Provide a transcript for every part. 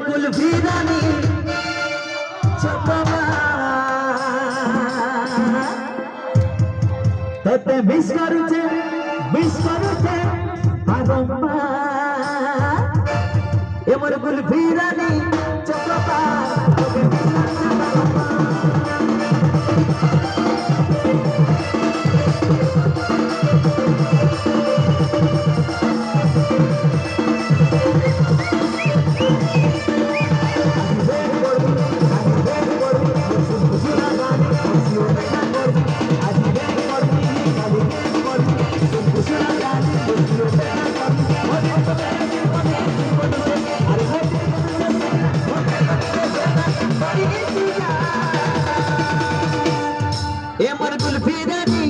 কুলফি রানী তোতে বিষ করুছে বারম্বার এমন কুলফি রানী এমন কুলফি রানী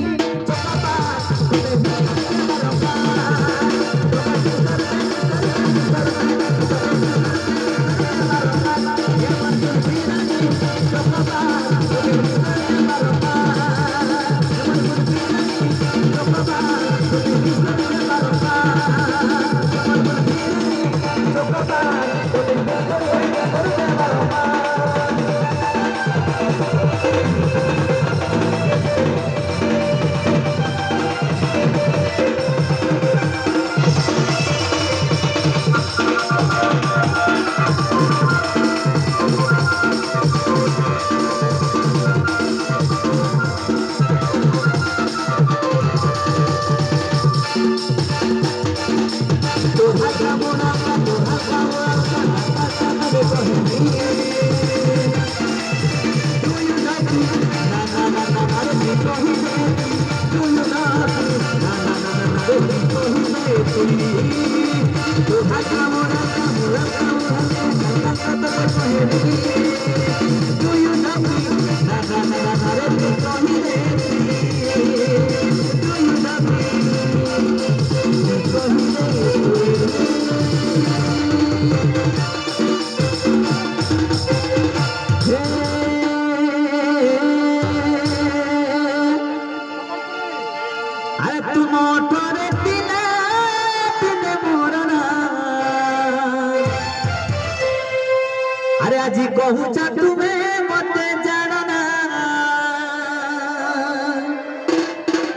अरे आज कहूचा तुम्हें मते जानना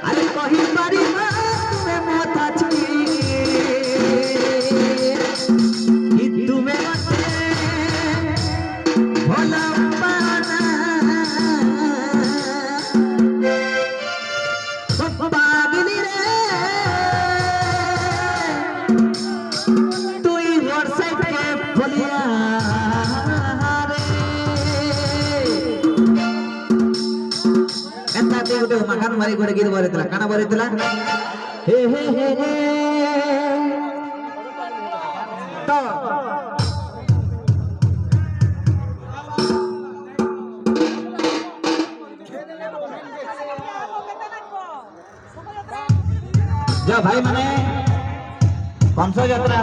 अरे कही पारी तुम्हें मत अच्छी कि तुम्हें मते भला पाना पागली रे तू ही व्हाट्सएप के फलिया makan mari gue gitu baru itulah karena baru itulah hehehe toh जा भाई मैंने 500 यात्रा